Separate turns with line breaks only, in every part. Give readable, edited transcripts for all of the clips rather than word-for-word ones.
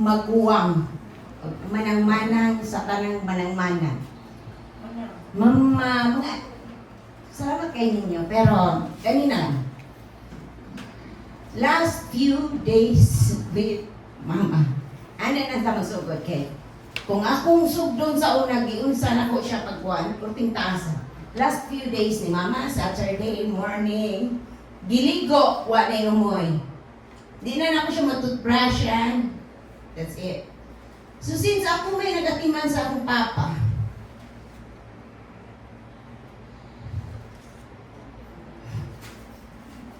maguwang. Manang-manang sa kanang manang-manang. Mama, salamat kay ninyo. Pero, kanina lang. Last few days with Mama. Ano na sa magsugod kay? Kung akong sugdon sa una, giunsa na ko siya pagkuhan, kurting taasa. Last few days ni Mama, Saturday morning, giligo, wa na yung umoy. Di na ako siya matutbrushan. That's it. So since ako may nagatiman sa akong papa,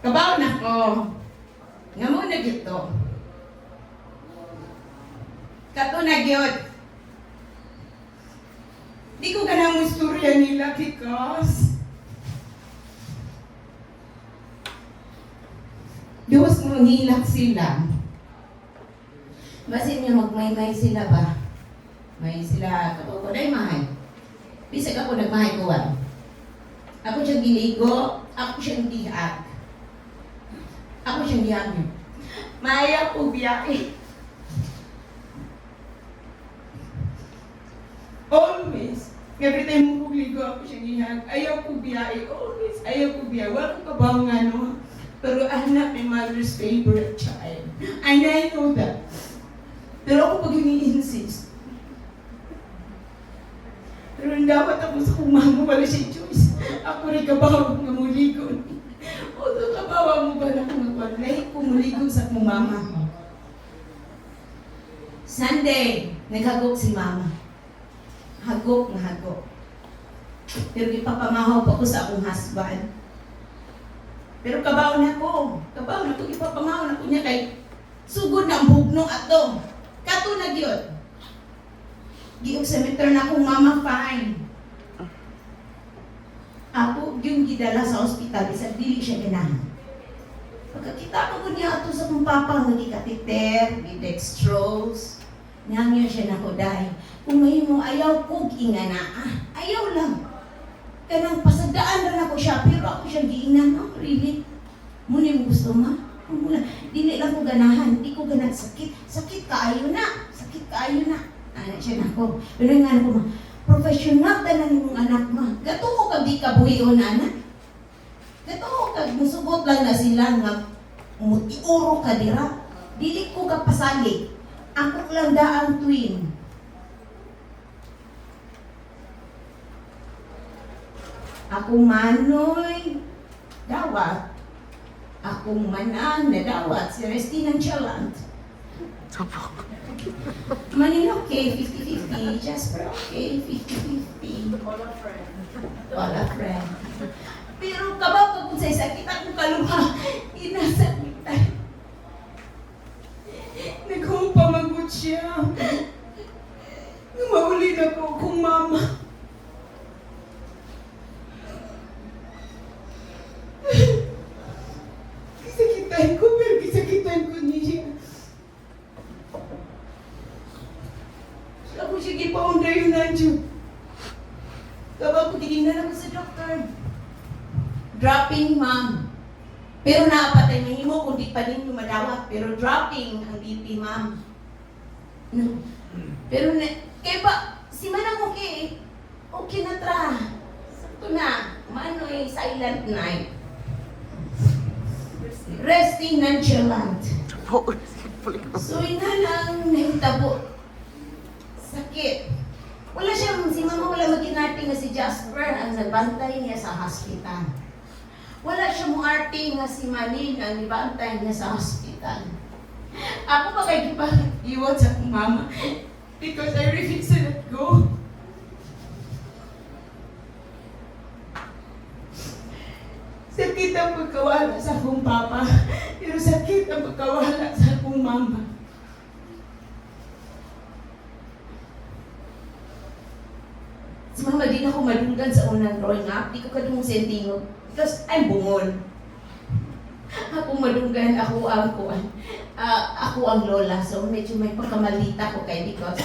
kabaw na ko, nga mo na dito. Kato na gyud. Di ko ganang istorya nila because Diyos mo hilak sila. Basin niya magmaymay sila ba? May sila, kapag ko na mahay. Bisag ako nagmahay ko wala. Ako siyang giligo, ako siyang dihag. Ako siyang dihag niya. Maya po biyahe. Always. Every time mo ligo ako siyang dihag. Ayaw ko biyahe. Always. Ayaw ko biyahe. Wala ko kabang ano. Pero anak my mother's favorite child. And I know that. Pero ako pag ini-insist. Pero dapat ako sa kumama, wala siya choice. Ako rin kabawa nga muligo. O ito kabawa mo ba na kung lahi ko muligo sa akong mama. Sunday, naghagok si mama. Hagok na hagok. Pero ipapamahaw pa ko sa akong husband. Pero kabaw na ko. Kabaw na ko, ipapamahaw na ko niya kay sugod na ang bugnong ato. Kato na gyud. Giog sa meter na akong mama fine. Ako yung gidala sa ospital, isang dili siya ganahan. Pagkakita ko niya ato sa kong papa, nagikatiter, dextrose, niya siya nakuday. Kung ngayon mo ayaw ko, ingana, ayaw lang. Kanang pasadaan na ako siya, pero ako siya giinan, really? Muna mo gusto ma? Dili lang ko ganahan, di ko ganahan sakit. Sakit kaayo na, sakit kaayo na. Anak siya na ako. Pero nga ako ma, professional tanan mong anak ma. Gato ko kag di kabuhion anak. Gato ko kag musugot lang na sila nga iuro ka dira. Dili ko ka pasalig. Ako lang daang twin. Akong manoy, dawat. Akong manang na dawat, si Restina Chalant. Manino, okay, 50-50. Jasper, okay, 50-50.
All a friend.
All a friend. Pero kabaw ka kung sa sakit akong kaluha, inasakit tayo. Naghumpamagot siya. Mauli na ko kung mama. Kisakitan ko, pero kisakitan ko niya. Ako siya gipaunda yun nandiyo. Kapag titignan ako sa doktor. Dropping, ma'am. Pero nakapatay na himo kung di pa rin yung madawat. Pero dropping ang BP, ma'am. No. Pero kaya ba, si Manang okay. Okay na tra. Sakto na. Mano eh, silent night. Resting nonchalant. So, ina lang nahitabo. Sakit. Wala siya, si mama wala mag-inarting nga si Jasper ang nagbantay niya sa hospital. Wala siya muarting nga si Manin ang nibantay niya sa hospital. Ako pa kay iwan sa akong mama because I refuse to let go. Sakit ang pagkawala sa akong papa, pero sakit ang pagkawala sa akong mama. Si mama, di na ako malunggan sa unang growing up. Di ko kadung sentingo. Because I'm bungol. Ako malunggan, ako ang kuwan. Ako ang lola. So medyo may pagkamalita ko kay because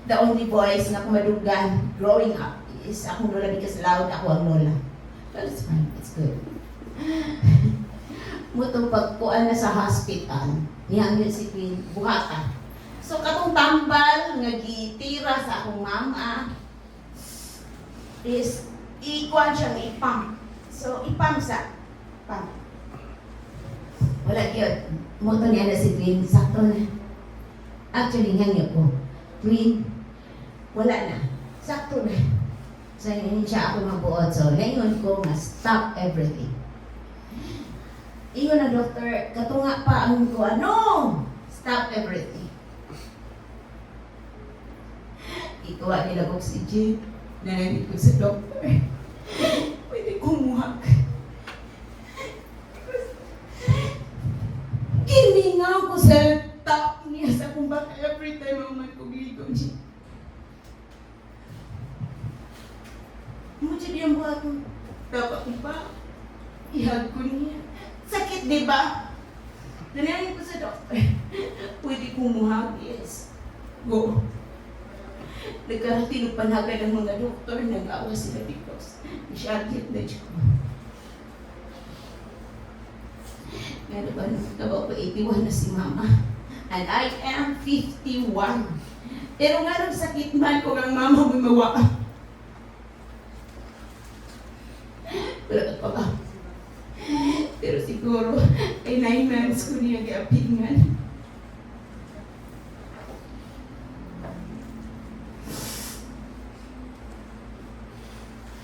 the only boys na ako malunggan growing up is akong lola because loud, ako ang lola. But it's fine. It's good. Mutong pagkuan na sa hospital, niyang yun si Queen, buhatan. So katong tambal nga gitira sa akong mama is ikuan siya nga ipam. So ipam sa pam. Wala gyud. Mo to niya na si Twin sakto na. Actually nga ko. Twin wala na. Sakto na. So yun siya ako mabuot. So ngayon ko nga stop everything. Iyon na doktor, katunga pa ang ko ano? Stop everything. Ikuha nila oxygen. Nananig ko sa doktor. Pwede kumuhak. Giningaw ko sa top niya sa kung baka every time ang magkugligo siya. Mucha diyan buhat mo. Dapat ba? Ihag ko niya. Sakit, di ba? Nananig ko sa doktor. Pwede kumuhak, yes. Go. Nagkarating ng panagan ng mga doktor, nag-awa sila because isyagit na siya. Ngayon ba, nagtabaw ko 81 na si mama. And I am 51. Pero nga nung sakit man ko ang mama mo mawa. Wala pa ba? Pero siguro, ay 9 months ko niya gaapingan.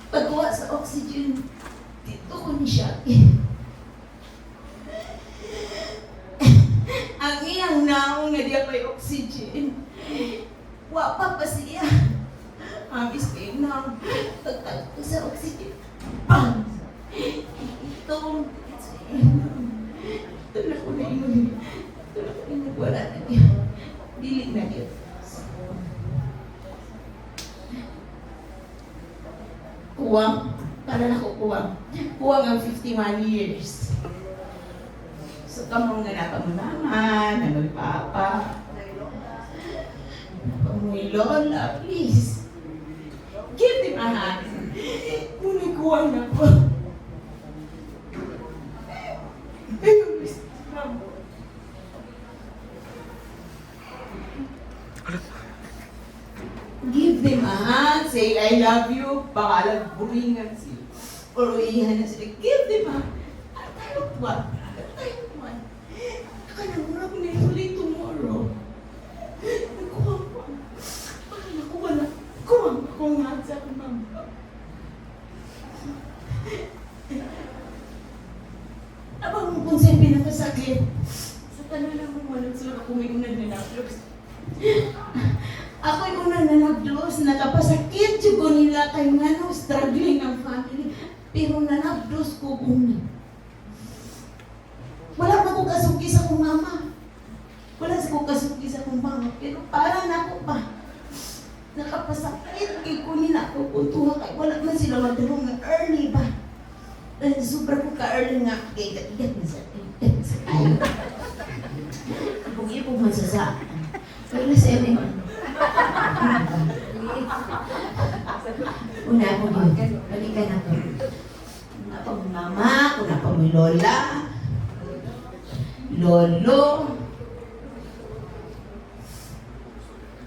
Pagkuha sa oxygen, dito ko ni siya. Ang iyang naong nga diya pa'y oxygen. Wapa pa siya. Amis kayo na. Pagtag ko sa oxygen. Bang! Ito na ko na ingon. Ito na ko na ingon. Wala na niya. Dili na niya. Kuwang, para na ko kuwang. Kuwang ang 51 years. So, kamong nga napamunaman, nagpapa. Pamuy lola, please. Give them a hand. Muna kuwang na po. Give them a hand, say I love you, baka buringan sila. Or uihan na sila, give them a hand. At tayo one. Nakanamurap na ulit tomorrow. Nakuha ko. Baka nakuha na. Kuha ko nga sa akin, mama. Abang mo kung sa'yo pinakasakit. Sa tanan lang mo walang sura kung may unang nanaplos. Ako'y unang nanaplos, nakapasakit yung ko nila kay nga no, struggling ang family. Pero nanaplos ko una. Wala pa ko kasuki sa kong mama. Wala sa ko kasuki sa kong mama. Pero para na ako pa. Nakapasakit kay kunin ako puntuha kay wala man sila magdalong ng early ba. Super ko ka-early nga kay katigat na sa kayo. Ipong-ipong man sa pero sa eme. Una ako yun. Balikan na to. Una pa mo mama, una pa mo lola. Lolo.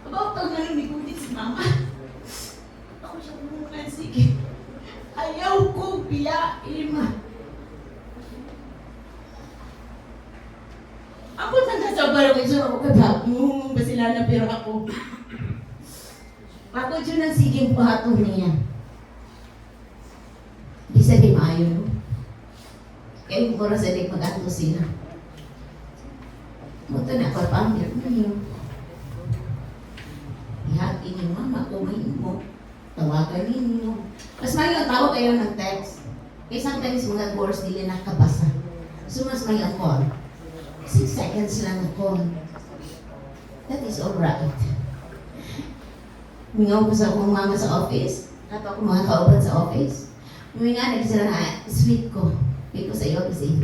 About ang nalumigutin si mama. Ako siya kumukan, sige. Ayaw ko biyain. Ako saan kasabar ako isura ko katapong ba sila na pero ako. Ako dyan ang siging pahatong niya. Di sa di maayo, no? Kaya yung oras ay mag-ato sila. Muto na ako pamir na yun. Ihati niyo, mama, kumain mo. Tawagan ninyo. Mas may ang tawag kayo ng text. Kaya sometimes mga course nila nakabasa. So mas may ang call. 6 seconds lang ang call. That is alright. Mingaw ko sa akong mama sa office. Ato ako mga kauban sa office. Mingaw na sila na sweet ko. Because I always eat.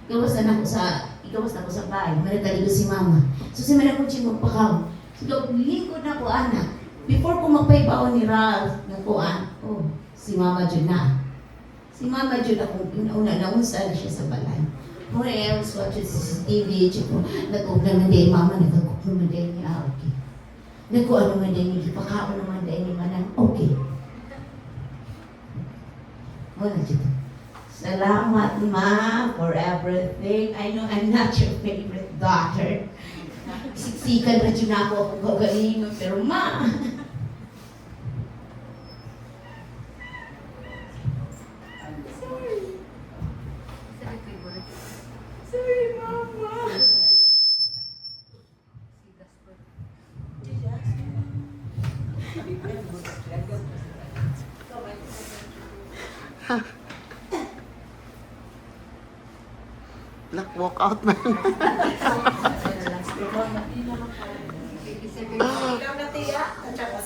Ikawas na ako sa bahay. Managaligo si mama. So si Manang Kuching magpakaw. So lingkod na ko anak. Before ko magpaibaon ni Ralph na kuan, oh, si Mama Jud na. Si Mama Jud ako una naunsa na siya sa balay. Muna I was watching CCTV, tsaka nag-cook naman din, Mama nag-cook naman din niya. Naku, ano nga din, ipakaon naman din ni Manang, okay. Wala dito. Salamat, Ma, for everything. I know I'm not your favorite daughter. Siksikan na dyan ako kung gagaling, pero Ma, sorry, Mama.
Walk out man.
Ilaw na tiya, at saka